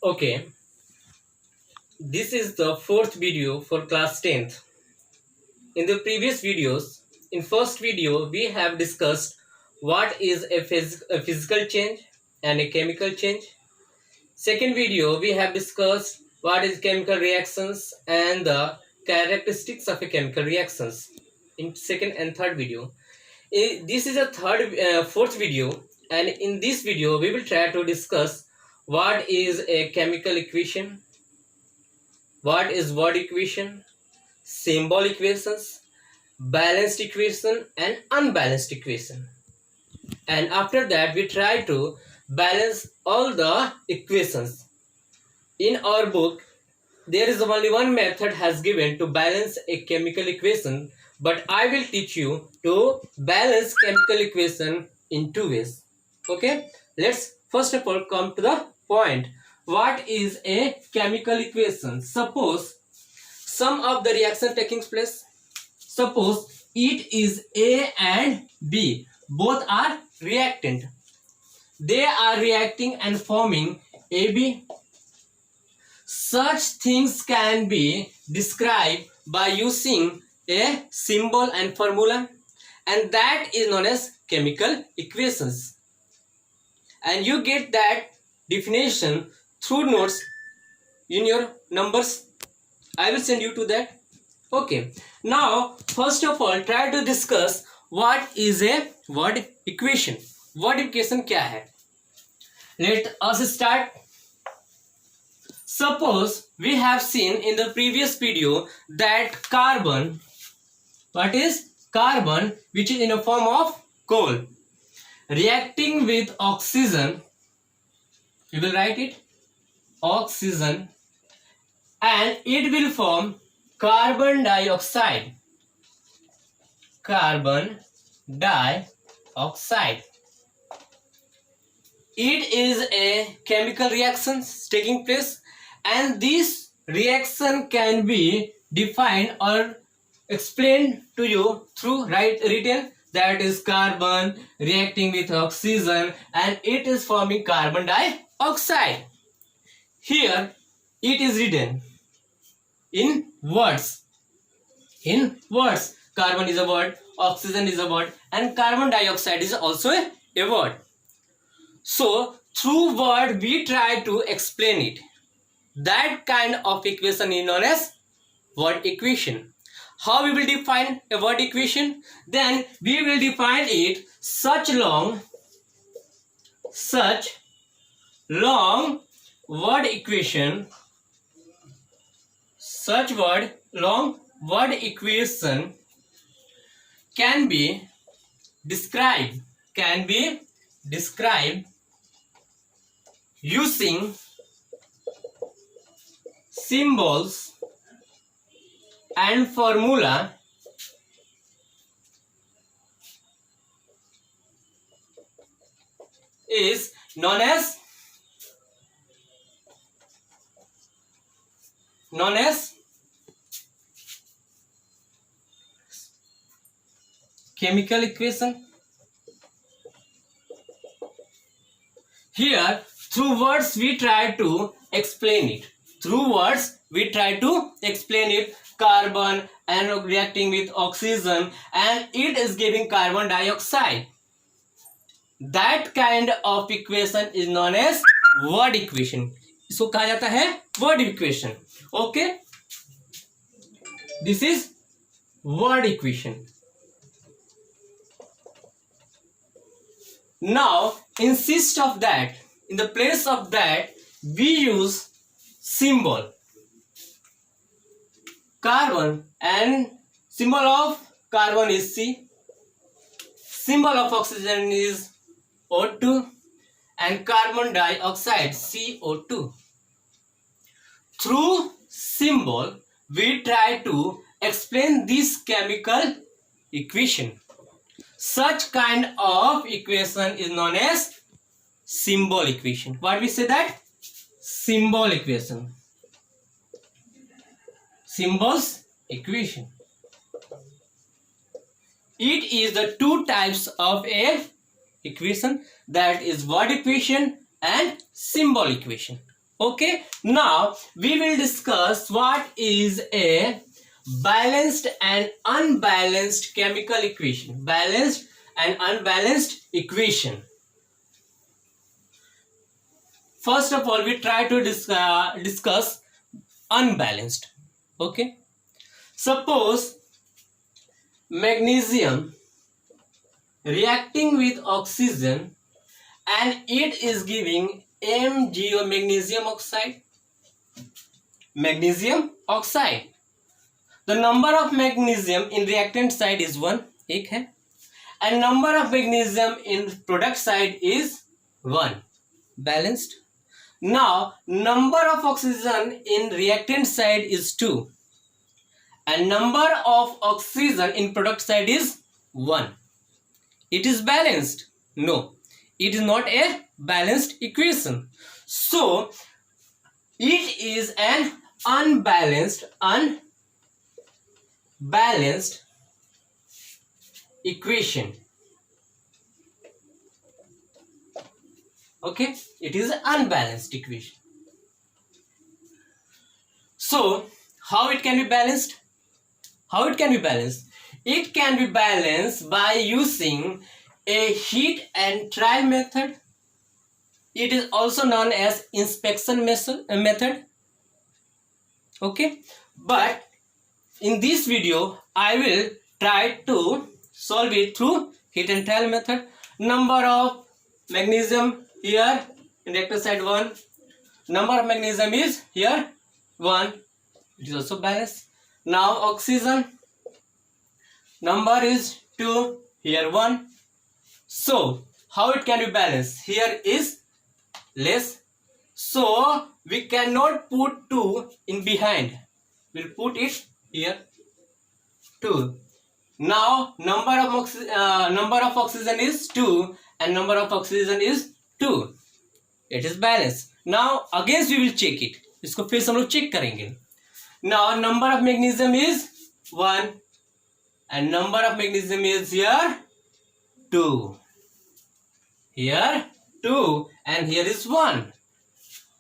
Okay, this is the fourth video for class 10th. In the previous videos, in first video, we have discussed what is a physical change and a chemical change. Second video, we have discussed what is chemical reactions and the characteristics of a chemical reactions. In second and third video, this is a fourth video, and in this video, we will try to discuss what is a chemical equation, what is word equation, symbol equations, balanced equation and unbalanced equation. And after that we try to balance all the equations. In our book there is only one method has given to balance a chemical equation, but I will teach you to balance chemical equation in two ways. Okay, let's first of all come to the point. What is a chemical equation? Suppose some of the reaction taking place. Suppose it is A and B. Both are reactant. They are reacting and forming AB. Such things can be described by using a symbol and formula, and that is known as chemical equations. And you get that definition through notes in your numbers. I will send you to that. Okay, now first of all try to discuss what is a word equation. Word equation क्या है? Let us start. Suppose we have seen in the previous video that carbon, what is carbon, which is in a form of coal, reacting with oxygen, you will write it, oxygen, and it will form carbon dioxide. Carbon dioxide. It is a chemical reaction taking place, and this reaction can be defined or explained to you through written, that is carbon reacting with oxygen and it is forming carbon dioxide. Here it is written in words. In words, carbon is a word, oxygen is a word, and carbon dioxide is also a word. So through word we try to explain it. That kind of equation is known as word equation. How we will define a word equation? Then we will define it such long word equation, such long word equation can be described using symbols and formula is known as chemical equation. Here through words we try to explain it. Through words we try to explain it. Carbon and reacting with oxygen and it is giving carbon dioxide. That kind of equation is known as word equation. इसको कहा जाता है word equation. Okay, this is word equation. Now instead of that, in the place of that we use symbol. Carbon, and symbol of carbon is C, symbol of oxygen is O2, and carbon dioxide CO2. Through symbol we try to explain this chemical equation. Such kind of equation is known as symbol equation. What we say that? Symbol equation. Symbols equation. It is the two types of a equation, that is word equation and symbol equation. Okay, now we will discuss what is a balanced and unbalanced chemical equation. Balanced and unbalanced equation. First of all, we try to discuss unbalanced. Okay, suppose magnesium reacting with oxygen and it is giving MgO, magnesium oxide. Magnesium oxide. The number of magnesium in reactant side is 1, एक है, and number of magnesium in product side is 1. Balanced. Now number of oxygen in reactant side is 2 and number of oxygen in product side is 1. It is balanced? No, it is not a balanced equation. So it is an unbalanced equation. Okay, it is an unbalanced equation. So how it can be balanced? How it can be balanced? It can be balanced by using a heat and trial method. It is also known as inspection method. Okay, but in this video I will try to solve it through heat and trial method. Number of magnesium here in reactor side 1. Number of magnesium is here 1. It is also balanced. Now oxygen number is 2, here 1. So how it can be balanced? Here is less, so we cannot put 2 in behind. We'll put it here 2. Now number of oxygen is 2 and number of oxygen is 2. It is balanced. Now again we will check it. इसको फिर हम लोग check करेंगे. Now number of magnesium is 1 and number of magnesium is here 2. Here 2 and here is 1.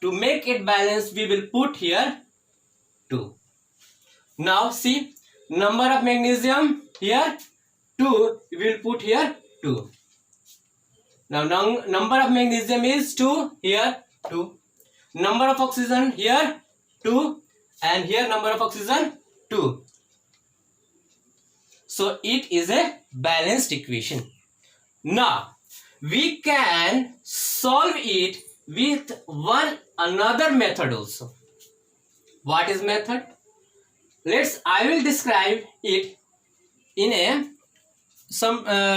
To make it balanced, we will put here 2. Now see, number of magnesium here 2, we will put here 2. Now number of magnesium is 2, here 2. Number of oxygen here 2 and here number of oxygen 2. So it is a balanced equation. Now we can solve it with another method also. What is method? I will describe it in a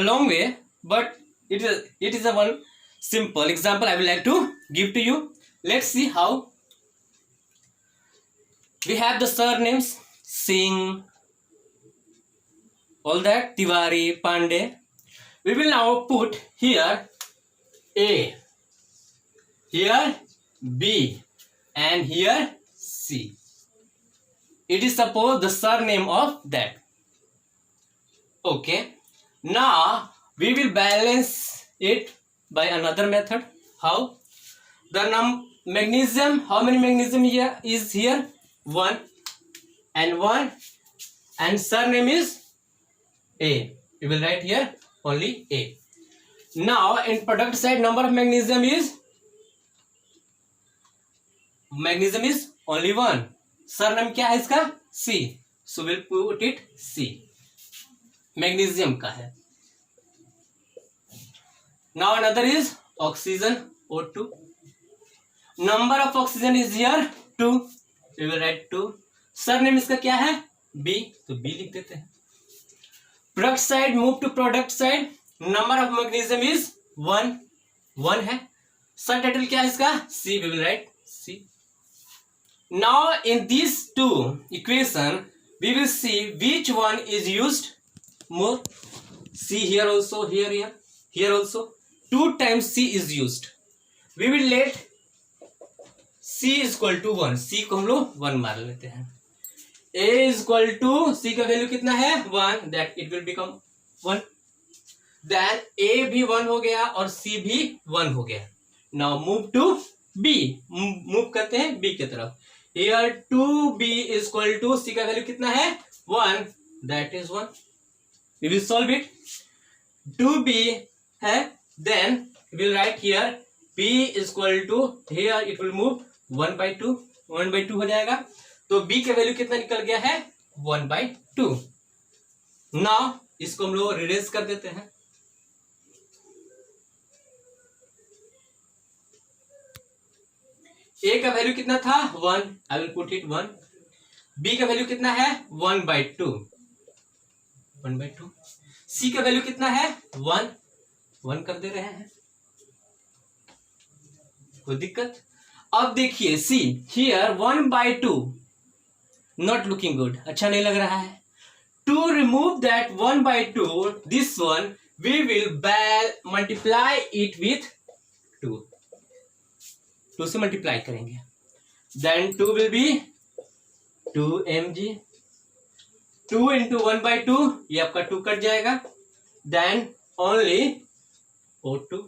long way, but it is a one simple example I would like to give to you. Let's see how. We have the surnames Singh, all that, Tiwari, Pandey. We will now put here A, here B and here C. It is suppose the surname of that. Okay. Now we will balance it by another method. How? The magnesium, how many magnesium here is here? 1 and 1 and surname is A. We will write here only A. Now in product side number of magnesium is only 1. Surname क्या है इसका? C. So we'll put it C. Magnesium का है. Now another is oxygen O2. Number of oxygen is here 2. We will write 2. Surname इसका क्या है? B. तो B लिख देते हैं. Product side, move to product side. Number of magnesium is 1. 1 है. Subtitle क्या है इसका? C. We will write C. Now in these two equation, we will see which one is used more. C here also, here also. 2 times C is used. We will let C is equal to 1. C को हम लोग 1 मान लेते हैं. A is equal to C का value कितना है? 1. That it will become 1. Then A भी 1 हो गया और C भी 1 हो गया. Now move to B move करते हैं बी की तरफ. Here 2b is equal to C का वैल्यू कितना है 1, that is 1. We will solve it. 2b है, then we will write here b is equal to, here it will move 1/2, 1/2 हो जाएगा. तो b का वैल्यू कितना निकल गया है 1/2. नाउ इसको हम लोग रिड्यूस कर देते हैं. a का वैल्यू कितना था 1, I will put it 1. b का वैल्यू कितना है 1/2, 1/2. c का वैल्यू कितना है 1, 1 कर दे रहे हैं. कोई दिक्कत? अब देखिए see here 1/2 not looking good, अच्छा नहीं लग रहा है. To remove that 1/2, this one we will multiply it with 2. 2 से मल्टीप्लाई करेंगे. Then 2 will be 2mg. 2 into 1/2, ये आपका 2 कट जाएगा. Then only O2.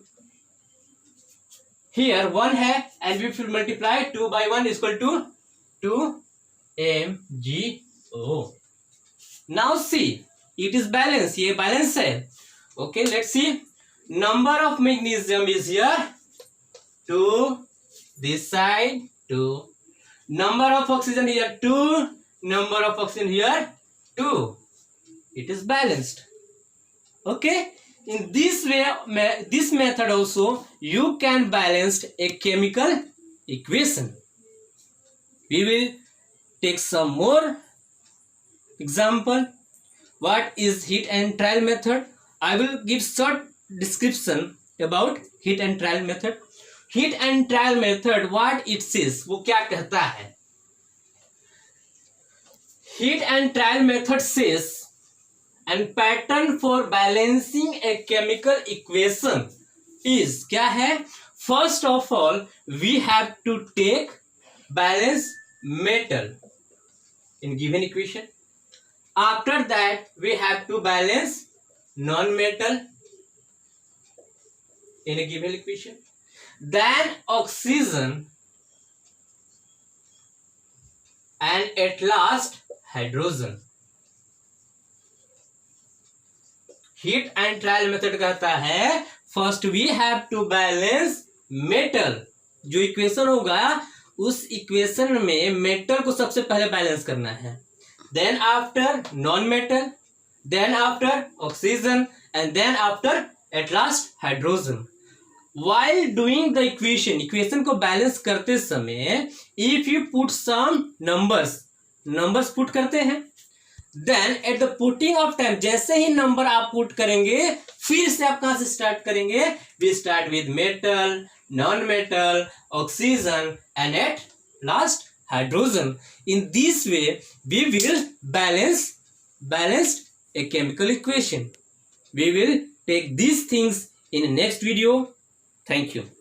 हियर 1 है and we will multiply 2/1 is equal to 2mgO. Now see it is balance, ये balance है. Okay let's see. Number of magnesium is here 2, this side 2. Number of oxygen here 2, number of oxygen here 2. It is balanced. Okay, in this way, this method also you can balance a chemical equation. We will take some more example. What is heat and trial method? I will give short description about heat and trial method. Heat and trial method, what it says, वो क्या कहता है? Heat and trial method says, and pattern for balancing a chemical equation is, क्या है? First of all, we have to take balance metal in given equation. After that, we have to balance non-metal in a given equation. Then oxygen, and at last hydrogen. Heat and trial method कहता है first we have to balance metal. जो equation होगा उस equation में metal को सबसे पहले balance करना है. Then after non-metal, then after oxygen, and then after at last hydrogen. While doing the equation को बैलेंस करते समय if you put some numbers put करते हैं, then at the putting of time, जैसे ही नंबर आप put करेंगे फिर से आप कहां से स्टार्ट करेंगे? we start with metal, non-metal, oxygen, and at last hydrogen. In this way we will balance a chemical equation. We will take these things in next video. Thank you.